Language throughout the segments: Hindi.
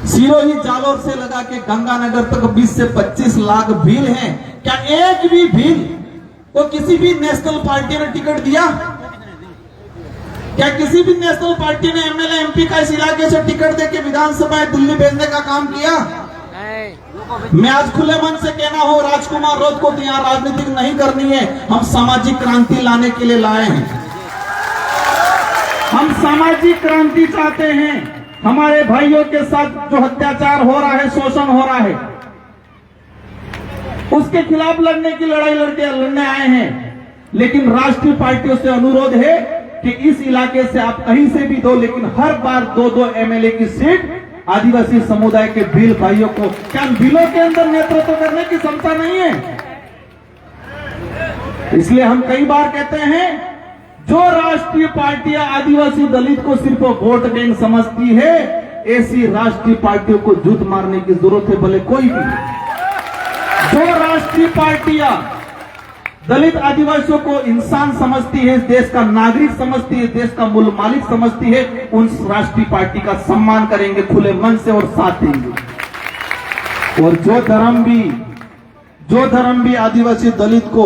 सिरोही जालोर से लगा के गंगानगर तक 20 से 25 लाख भील हैं। क्या एक भी भील को किसी भी नेशनल पार्टी ने टिकट दिया? क्या किसी भी नेशनल पार्टी ने एमएलए एमपी का इस इलाके से टिकट देके विधानसभा दिल्ली भेजने का काम किया? मैं आज खुले मन से कहना हो राजकुमार रोध को यहाँ राजनीतिक नहीं करनी है, हम सामाजिक क्रांति लाने के लिए लाए हैं। हम सामाजिक क्रांति चाहते हैं। हमारे भाइयों के साथ जो अत्याचार हो रहा है, शोषण हो रहा है, उसके खिलाफ लड़ने की लड़ने आए हैं। लेकिन राष्ट्रीय पार्टियों से अनुरोध है कि इस इलाके से आप कहीं से भी दो, लेकिन हर बार 2-2 एमएलए की सीट आदिवासी समुदाय के भील भाइयों को। क्या भीलों के अंदर नेतृत्व करने की क्षमता नहीं है? इसलिए हम कई बार कहते हैं, जो राष्ट्रीय पार्टियां आदिवासी दलित को सिर्फ वोट बैंक समझती है, ऐसी राष्ट्रीय पार्टियों को जूत मारने की जरूरत है, भले कोई भी। जो राष्ट्रीय पार्टियां दलित आदिवासियों को इंसान समझती है, देश का नागरिक समझती है, देश का मूल मालिक समझती है, उन राष्ट्रीय पार्टी का सम्मान करेंगे खुले मन से और साथ देंगे। और जो धर्म भी आदिवासी दलित को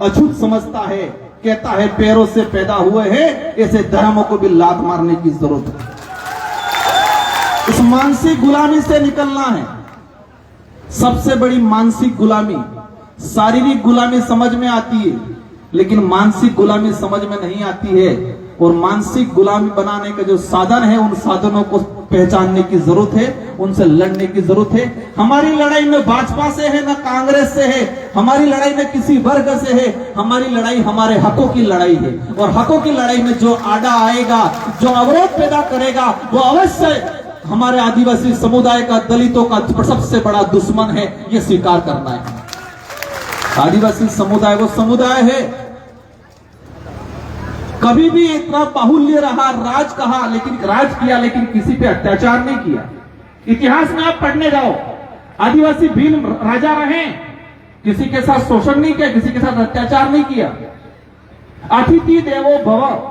अछूत समझता है, कहता है पैरों से पैदा हुए हैं, ऐसे धर्मों को भी लात मारने की जरूरत है। इस मानसिक गुलामी से निकलना है। सबसे बड़ी मानसिक गुलामी, शारीरिक गुलामी समझ में आती है, लेकिन मानसिक गुलामी समझ में नहीं आती है। और मानसिक गुलामी बनाने का जो साधन है, उन साधनों को पहचानने की जरूरत है, उनसे लड़ने की जरूरत है। हमारी लड़ाई न भाजपा से है, न कांग्रेस से है, हमारी लड़ाई न किसी वर्ग से है। हमारी लड़ाई हमारे हकों की लड़ाई है। और हकों की लड़ाई में जो आड़ा आएगा, जो अवरोध पैदा करेगा, वो अवश्य हमारे आदिवासी समुदाय का, दलितों का सबसे बड़ा दुश्मन है। ये स्वीकार करना है। आदिवासी समुदाय वो समुदाय है, कभी भी इतना बाहुल्य रहा, राज कहा, लेकिन राज किया, लेकिन किसी पे अत्याचार नहीं किया। इतिहास में आप पढ़ने जाओ, आदिवासी भील राजा रहे, किसी के साथ शोषण नहीं किया, किसी के साथ अत्याचार नहीं किया। अतिथि देवो भव,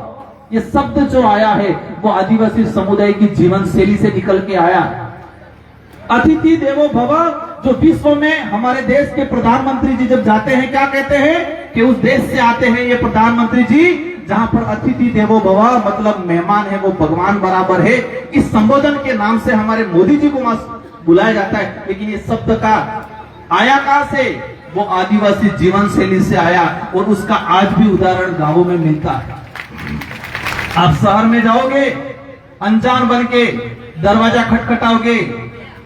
ये शब्द जो आया है वो आदिवासी समुदाय की जीवन शैली से निकल के आया। अतिथि देवो भव, जो विश्व में हमारे देश के प्रधानमंत्री जी जब जाते हैं, क्या कहते हैं कि उस देश से आते हैं ये प्रधानमंत्री जी जहां पर अतिथि देवो भव मतलब मेहमान है वो भगवान बराबर है। इस संबोधन के नाम से हमारे मोदी जी को बुलाया जाता है। लेकिन ये शब्द का आया कहां से? वो आदिवासी जीवन शैली से आया। और उसका आज भी उदाहरण गांवों में मिलता है। आप शहर में जाओगे, अनजान बन के दरवाजा खटखटाओगे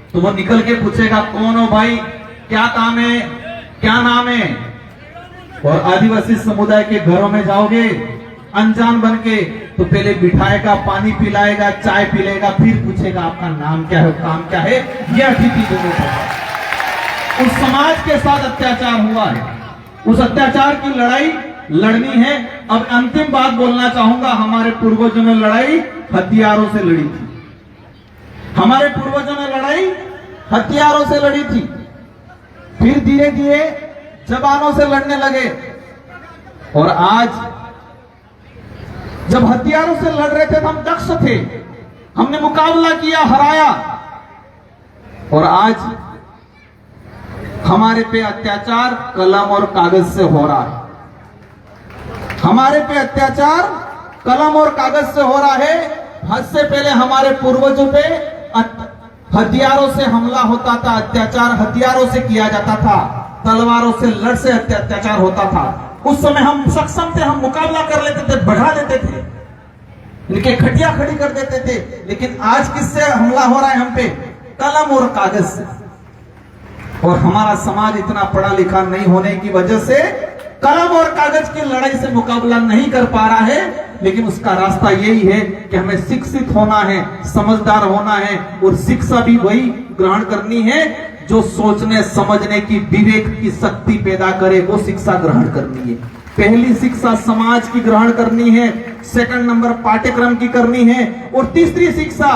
तो वो निकल के पूछेगा, कौन हो भाई, क्या काम है, क्या नाम है? और आदिवासी समुदाय के घरों में जाओगे अनजान बन के तो पहले बिठाएगा, पानी पिलाएगा, चाय पिलाएगा, फिर पूछेगा आपका नाम क्या है, काम क्या है। यह अतिथि देवो भव। उस समाज के साथ अत्याचार हुआ है, उस अत्याचार की लड़ाई लड़नी है। अब अंतिम बात बोलना चाहूंगा, हमारे पूर्वजों ने लड़ाई हथियारों से लड़ी थी। हमारे पूर्वजों ने लड़ाई हथियारों से लड़ी थी, फिर धीरे धीरे जबानों से लड़ने लगे। और आज जब हथियारों से लड़ रहे थे तो हम दक्ष थे, हमने मुकाबला किया, हराया। और आज हमारे पे अत्याचार कलम और कागज से हो रहा है। हमारे पे अत्याचार कलम और कागज से हो रहा है। हद से पहले हमारे पूर्वजों पे हथियारों से हमला होता था, अत्याचार हथियारों से किया जाता था, तलवारों से लड़ से अत्याचार होता था। उस समय हम सक्षम थे, हम मुकाबला कर लेते थे, बढ़ा देते थे, इनके खटिया खड़ी कर देते थे। लेकिन आज किससे हमला हो रहा है हम पे? कलम और कागज से। और हमारा समाज इतना पढ़ा लिखा नहीं होने की वजह से कलम और कागज की लड़ाई से मुकाबला नहीं कर पा रहा है। लेकिन उसका रास्ता यही है कि हमें शिक्षित होना है, समझदार होना है। और शिक्षा भी वही ग्रहण करनी है जो सोचने समझने की, विवेक की शक्ति पैदा करे, वो शिक्षा ग्रहण करनी है। पहली शिक्षा समाज की ग्रहण करनी है, सेकंड नंबर पाठ्यक्रम की करनी है, और तीसरी शिक्षा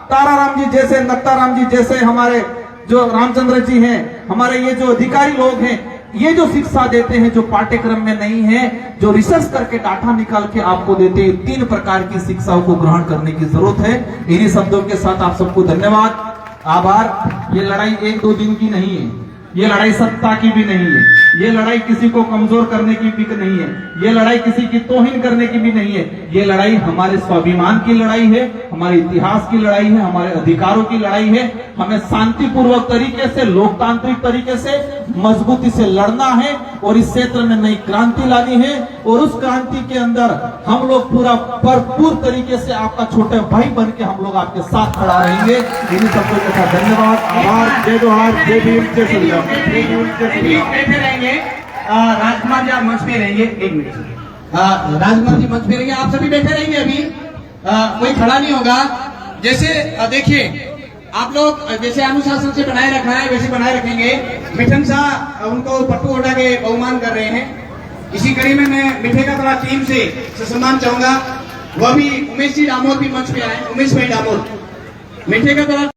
ताराराम जी जैसे, नत्ताराम जी जैसे, हमारे जो रामचंद्र जी हैं, हमारे ये जो अधिकारी लोग हैं, ये जो शिक्षा देते हैं जो पाठ्यक्रम में नहीं है, जो रिसर्च करके डाटा निकाल के आपको देते हैं, 3 प्रकार की शिक्षाओं को ग्रहण करने की जरूरत है। इन्हीं शब्दों के साथ आप सबको धन्यवाद। आभार। ये लड़ाई 1-2 दिन की नहीं है, ये लड़ाई सत्ता की भी नहीं है, ये लड़ाई किसी को कमजोर करने की भी नहीं है, ये लड़ाई किसी की तौहीन करने की भी नहीं है। ये लड़ाई हमारे स्वाभिमान की लड़ाई है, हमारे इतिहास की लड़ाई है, हमारे अधिकारों की लड़ाई है। हमें शांतिपूर्वक तरीके से, लोकतांत्रिक तरीके से, मजबूती से लड़ना है और इस क्षेत्र में नई क्रांति लानी है। और उस क्रांति के अंदर हम लोग पूरा भरपूर तरीके से आपका छोटे भाई बन के हम लोग आपके साथ खड़ा रहेंगे। इन्हीं सबको के साथ धन्यवाद, आभार, जय जोहार, जय भीम, जय श्री राम। बैठे रहेंगे राजकुमार जी, आप मंच पे रहेंगे। 1 मिनट, राजकुमार जी मंच पे रहेंगे, आप सभी बैठे रहेंगे। अभी कोई खड़ा नहीं होगा। जैसे देखिए, आप लोग जैसे अनुशासन से बनाए रखा है वैसे बनाए रखेंगे। मिठन शाह उनको पट्टू उठा के बहुमान कर रहे हैं। इसी कड़ी में मैं मिठे का थोड़ा टीम से सम्मान चाहूंगा। वह भी उमेश जी डामोर भी मंच पे आए। उमेश भाई डामोर, मिठे का थोड़ा